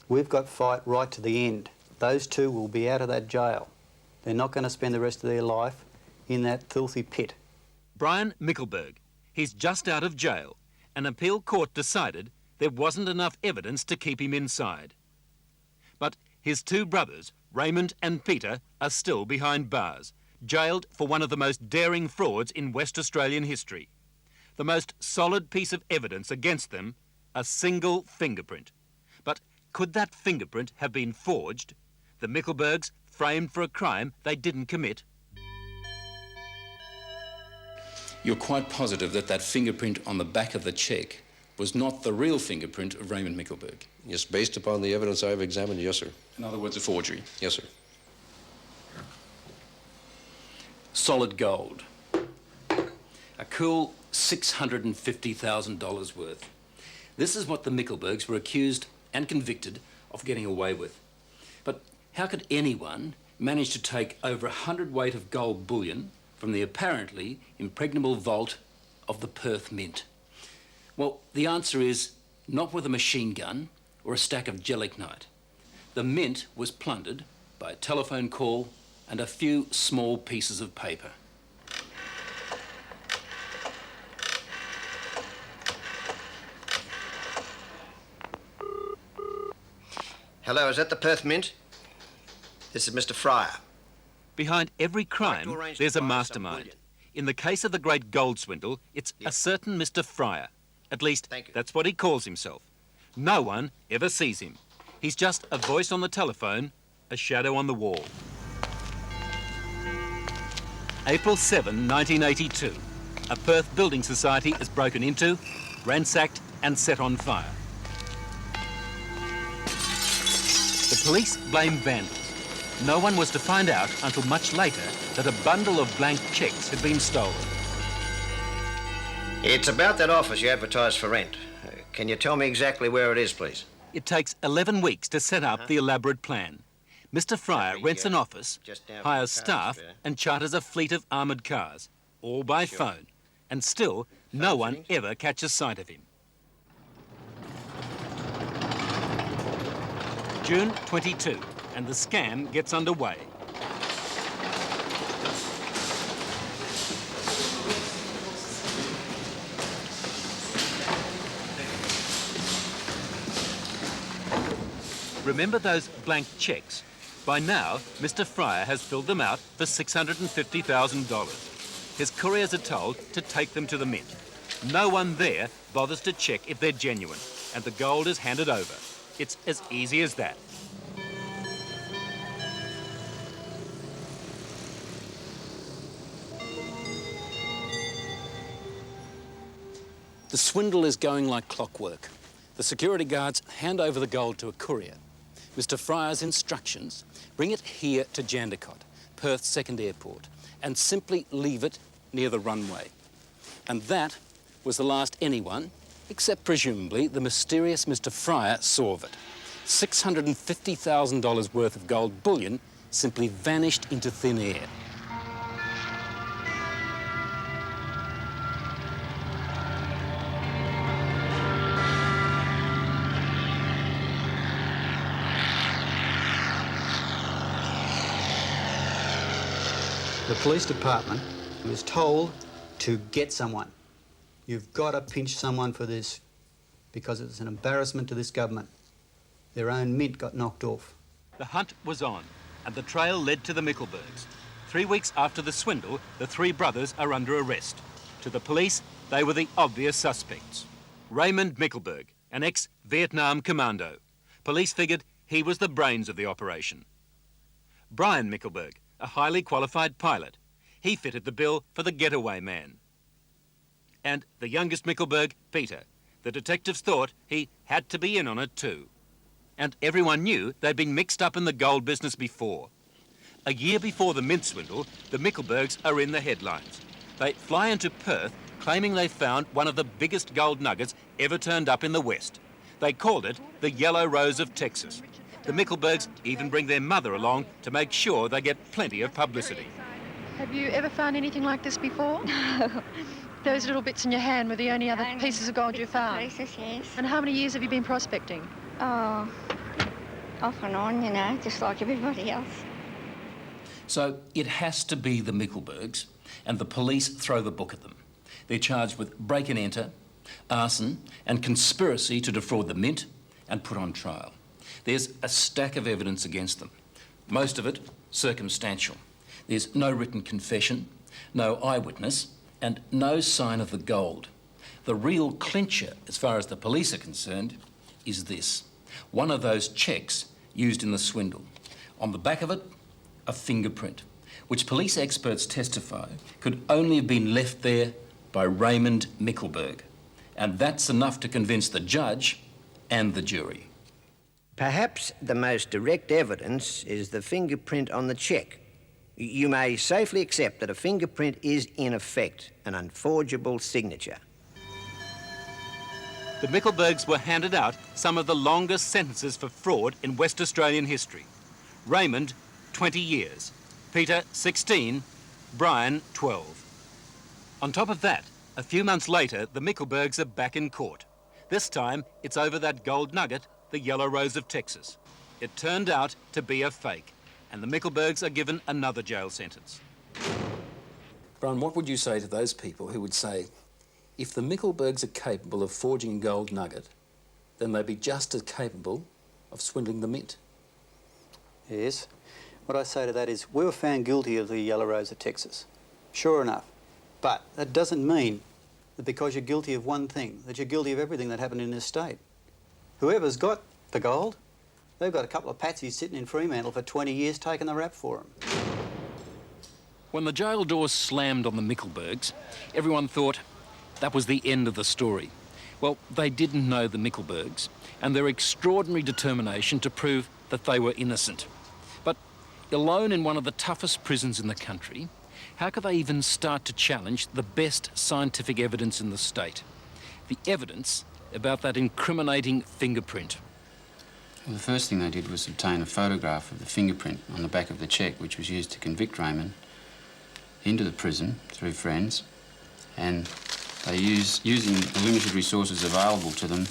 We've got fight right to the end. Those two will be out of that jail. They're not going to spend the rest of their life in that filthy pit. Brian Mickelberg. He's just out of jail. An appeal court decided there wasn't enough evidence to keep him inside. But his two brothers, Raymond and Peter, are still behind bars, jailed for one of the most daring frauds in West Australian history. The most solid piece of evidence against them, a single fingerprint. But could that fingerprint have been forged? The Mickelbergs framed for a crime they didn't commit? You're quite positive that that fingerprint on the back of the cheque was not the real fingerprint of Raymond Mickelberg? Yes, based upon the evidence I've examined, yes, sir. In other words, a forgery? Yes, sir. Solid gold. A cool $650,000 worth. This is what the Mickelbergs were accused and convicted of getting away with. But how could anyone manage to take over 100 weight of gold bullion from the apparently impregnable vault of the Perth Mint? Well, the answer is not with a machine gun or a stack of gelignite. The mint was plundered by a telephone call and a few small pieces of paper. Hello, is that the Perth Mint? This is Mr. Fryer. Behind every crime, there's a mastermind. In the case of the great gold swindle, it's a certain Mr. Fryer. At least, that's what he calls himself. No one ever sees him. He's just a voice on the telephone, a shadow on the wall. April 7, 1982. A Perth building society is broken into, ransacked and set on fire. The police blame vandals. No one was to find out until much later that a bundle of blank cheques had been stolen. It's about that office you advertised for rent. Can you tell me exactly where it is, please? It takes 11 weeks to set up the elaborate plan. Mr. Fryer rents an office, hires staff and charters a fleet of armoured cars, all by phone. And still, no one ever catches sight of him. June 22, and the scam gets underway. Remember those blank cheques? By now, Mr. Fryer has filled them out for $650,000. His couriers are told to take them to the mint. No one there bothers to check if they're genuine, and the gold is handed over. It's as easy as that. The swindle is going like clockwork. The security guards hand over the gold to a courier. Mr. Fryer's instructions: bring it here to Jandakot, Perth's second airport, and simply leave it near the runway. And that was the last anyone, except presumably the mysterious Mr. Fryer, saw of it. $650,000 worth of gold bullion simply vanished into thin air. The police department was told to get someone. You've got to pinch someone for this because it's an embarrassment to this government. Their own mint got knocked off. The hunt was on, and the trail led to the Mickelbergs. 3 weeks after the swindle, the three brothers are under arrest. To the police, they were the obvious suspects. Raymond Mickelberg, an ex-Vietnam commando. Police figured he was the brains of the operation. Brian Mickelberg, a highly qualified pilot. He fitted the bill for the getaway man. And the youngest Mickelberg, Peter. The detectives thought he had to be in on it too. And everyone knew they'd been mixed up in the gold business before. A year before the mint swindle, the Mickelbergs are in the headlines. They fly into Perth, claiming they found one of the biggest gold nuggets ever turned up in the West. They called it the Yellow Rose of Texas. The Mickelbergs even bring their mother along to make sure they get plenty of publicity. Have you ever found anything like this before? No. Those little bits in your hand were the only other pieces of gold you found? Pieces, yes. And how many years have you been prospecting? Oh, Off and on, you know, just like everybody else. So it has to be the Mickelbergs, and the police throw the book at them. They're charged with break and enter, arson, and conspiracy to defraud the Mint and put on trial. There's a stack of evidence against them, most of it circumstantial. There's no written confession, no eyewitness, and no sign of the gold. The real clincher, as far as the police are concerned, is this. One of those cheques used in the swindle. On the back of it, a fingerprint, which police experts testify could only have been left there by Raymond Mickelberg. And that's enough to convince the judge and the jury. Perhaps the most direct evidence is the fingerprint on the cheque. You may safely accept that a fingerprint is, in effect, an unforgeable signature. The Mickelbergs were handed out some of the longest sentences for fraud in West Australian history. Raymond, 20 years. Peter, 16. Brian, 12. On top of that, a few months later, the Mickelbergs are back in court. This time, it's over that gold nugget, the Yellow Rose of Texas. It turned out to be a fake, and the Mickelbergs are given another jail sentence. Brian, what would you say to those people who would say, if the Mickelbergs are capable of forging a gold nugget, then they'd be just as capable of swindling the Mint? Yes. What I say to that is, we were found guilty of the Yellow Rose of Texas. Sure enough. But that doesn't mean that because you're guilty of one thing, that you're guilty of everything that happened in this state. Whoever's got the gold, they've got a couple of patsies sitting in Fremantle for 20 years taking the rap for them. When the jail doors slammed on the Mickelbergs, everyone thought that was the end of the story. Well, they didn't know the Mickelbergs and their extraordinary determination to prove that they were innocent. But alone in one of the toughest prisons in the country, how could they even start to challenge the best scientific evidence in the state? The evidence about that incriminating fingerprint. Well, the first thing they did was obtain a photograph of the fingerprint on the back of the cheque, which was used to convict Raymond into the prison through friends, and they using the limited resources available to them,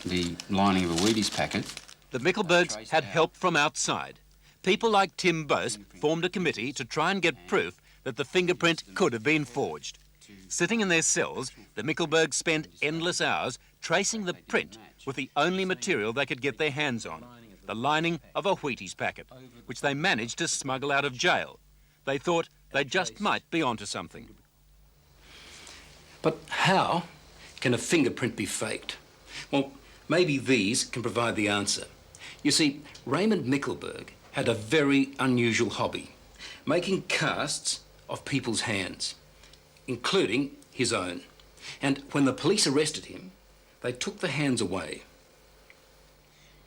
the lining of a Wheaties packet. The Mickelbergs had help from outside. People like Tim Bose formed a committee to try and get proof that the fingerprint could have been forged. Sitting in their cells, the Mickelbergs spent endless hours tracing the print with the only material they could get their hands on, the lining of a Wheaties packet, which they managed to smuggle out of jail. They thought they just might be onto something. But how can a fingerprint be faked? Well, maybe these can provide the answer. You see, Raymond Mickelberg had a very unusual hobby, making casts of people's hands, including his own. And when the police arrested him, they took the hands away.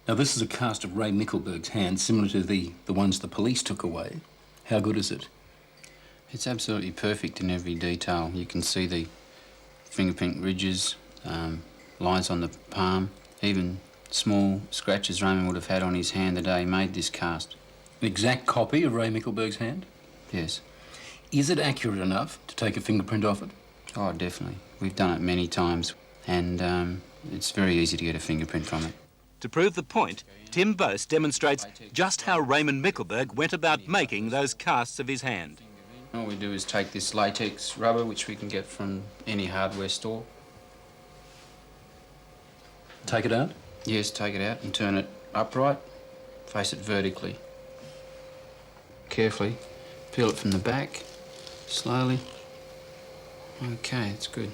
Now, this is a cast of Ray Mickelberg's hands, similar to the ones the police took away. How good is it? It's absolutely perfect in every detail. You can see the fingerprint ridges, lines on the palm, even small scratches Raymond would have had on his hand the day he made this cast. An exact copy of Ray Mickelberg's hand? Yes. Is it accurate enough to take a fingerprint off it? Oh, definitely. We've done it many times, and it's very easy to get a fingerprint from it. To prove the point, Tim Bose demonstrates just how Raymond Mickelberg went about making those casts of his hand. All we do is take this latex rubber, which we can get from any hardware store. Take it out? Yes, take it out and turn it upright, face it vertically. Carefully, peel it from the back, slowly. Okay, it's good.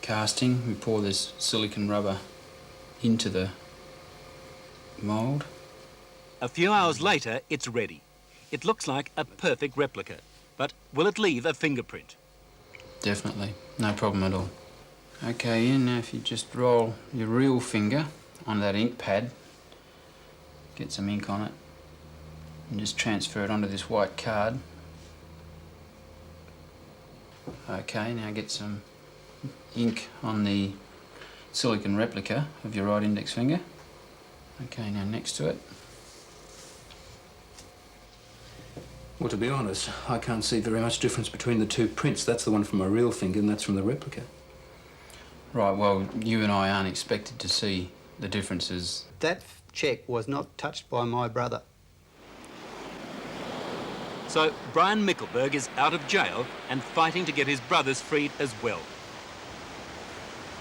Casting, we pour this silicone rubber into the mould. A few hours later, it's ready. It looks like a perfect replica, but will it leave a fingerprint? Definitely, no problem at all. Okay, Ian, now if you just roll your real finger on that ink pad, get some ink on it, and just transfer it onto this white card. Okay, now get some ink on the silicone replica of your right index finger. Okay, now next to it. Well, to be honest, I can't see very much difference between the two prints. That's the one from my real finger and that's from the replica. Right, well, you and I aren't expected to see the differences. That cheque was not touched by my brother. So Brian Mickelberg is out of jail and fighting to get his brothers freed as well.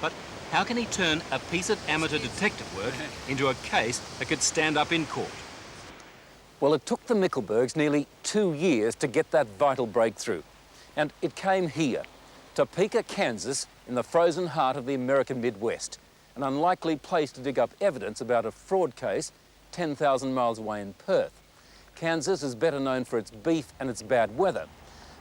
But how can he turn a piece of amateur detective work into a case that could stand up in court? Well, it took the Mickelbergs nearly 2 years to get that vital breakthrough. And it came here, Topeka, Kansas, in the frozen heart of the American Midwest, an unlikely place to dig up evidence about a fraud case 10,000 miles away in Perth. Kansas is better known for its beef and its bad weather,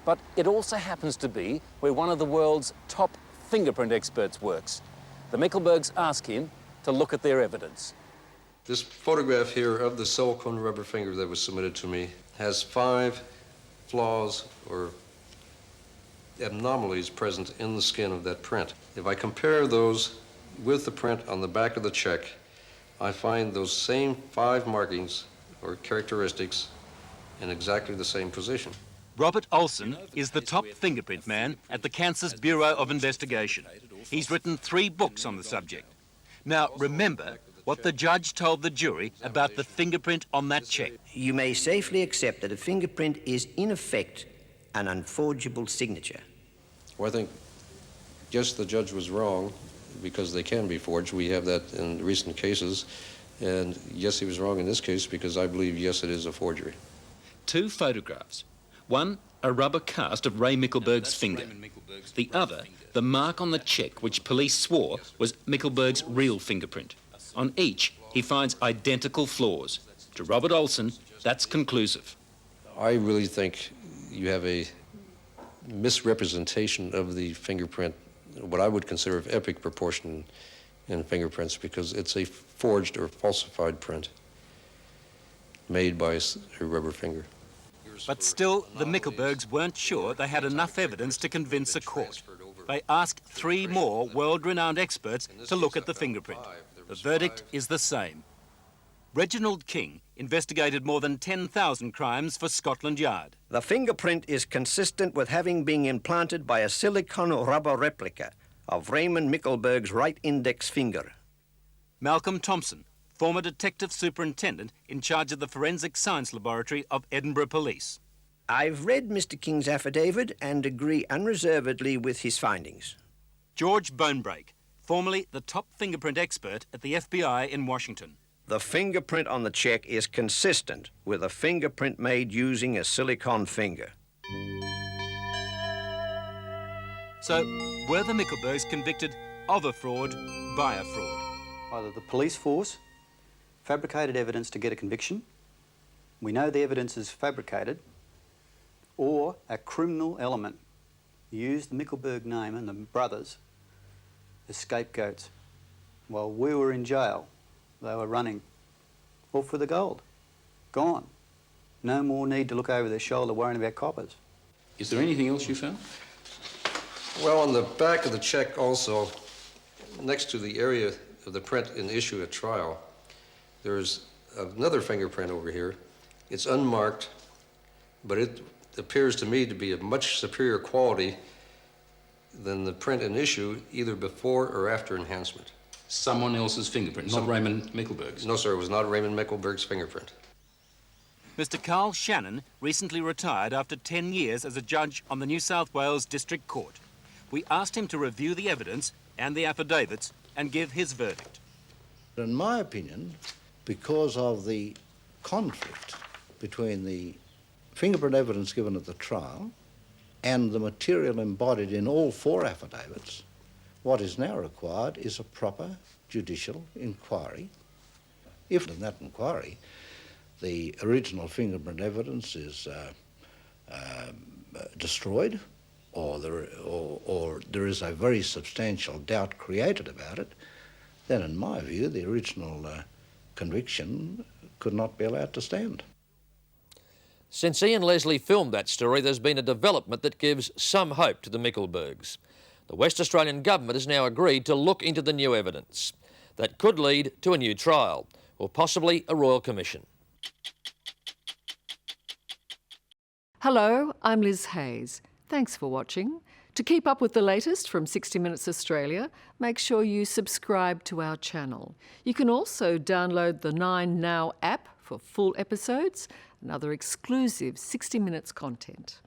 but it also happens to be where one of the world's top fingerprint experts works. The Mickelbergs ask him to look at their evidence. This photograph here of the silicone rubber finger that was submitted to me has 5 flaws or abnormalities present in the skin of that print. If I compare those with the print on the back of the check, I find those same 5 markings or characteristics in exactly the same position. Robert Olson is the top fingerprint man at the Kansas Bureau of Investigation. He's written 3 books on the subject. Now, remember what the judge told the jury about the fingerprint on that cheque. You may safely accept that a fingerprint is, in effect, an unforgeable signature. Well, I think, yes, the judge was wrong because they can be forged. We have that in recent cases. And yes, he was wrong in this case because I believe, yes, it is a forgery. 2 photographs. One, a rubber cast of Ray Mickelberg's finger. The other, the mark on the cheque which police swore was Mickelberg's real fingerprint. On each, he finds identical flaws. To Robert Olson, that's conclusive. I really think you have a misrepresentation of the fingerprint, what I would consider of epic proportion in fingerprints, because it's a forged or falsified print made by a rubber finger. But still, the Mickelbergs weren't sure they had enough evidence to convince a court. They asked 3 more world-renowned experts to look at the fingerprint. The verdict is the same. Reginald King investigated more than 10,000 crimes for Scotland Yard. The fingerprint is consistent with having been implanted by a silicone rubber replica of Raymond Mickelberg's right index finger. Malcolm Thompson, former detective superintendent in charge of the Forensic Science Laboratory of Edinburgh Police. I've read Mr. King's affidavit and agree unreservedly with his findings. George Bonebrake, formerly the top fingerprint expert at the FBI in Washington. The fingerprint on the cheque is consistent with a fingerprint made using a silicone finger. So, were the Mickelbergs convicted of a fraud by a fraud? Either the police force fabricated evidence to get a conviction, we know the evidence is fabricated, or a criminal element used the Mickelberg name and the brothers as scapegoats. While we were in jail, they were running off for the gold. Gone. No more need to look over their shoulder worrying about coppers. Is there anything else you found? Well, on the back of the check also, next to the area of the print in issue at trial, there's another fingerprint over here. It's unmarked, but it appears to me to be of much superior quality than the print in issue, either before or after enhancement. Someone else's fingerprint, not Raymond Mickelberg's? No, sir, it was not Raymond Mickelberg's fingerprint. Mr. Carl Shannon recently retired after 10 years as a judge on the New South Wales District Court. We asked him to review the evidence and the affidavits and give his verdict. In my opinion, because of the conflict between the fingerprint evidence given at the trial and the material embodied in all 4 affidavits, what is now required is a proper judicial inquiry. If in that inquiry the original fingerprint evidence is destroyed, or there is a very substantial doubt created about it, then in my view the original conviction could not be allowed to stand. Since Ian Leslie filmed that story, there's been a development that gives some hope to the Mickelbergs. The West Australian government has now agreed to look into the new evidence. That could lead to a new trial, or possibly a royal commission. Hello, I'm Liz Hayes. Thanks for watching. To keep up with the latest from 60 Minutes Australia, make sure you subscribe to our channel. You can also download the 9 Now app for full episodes and other exclusive 60 Minutes content.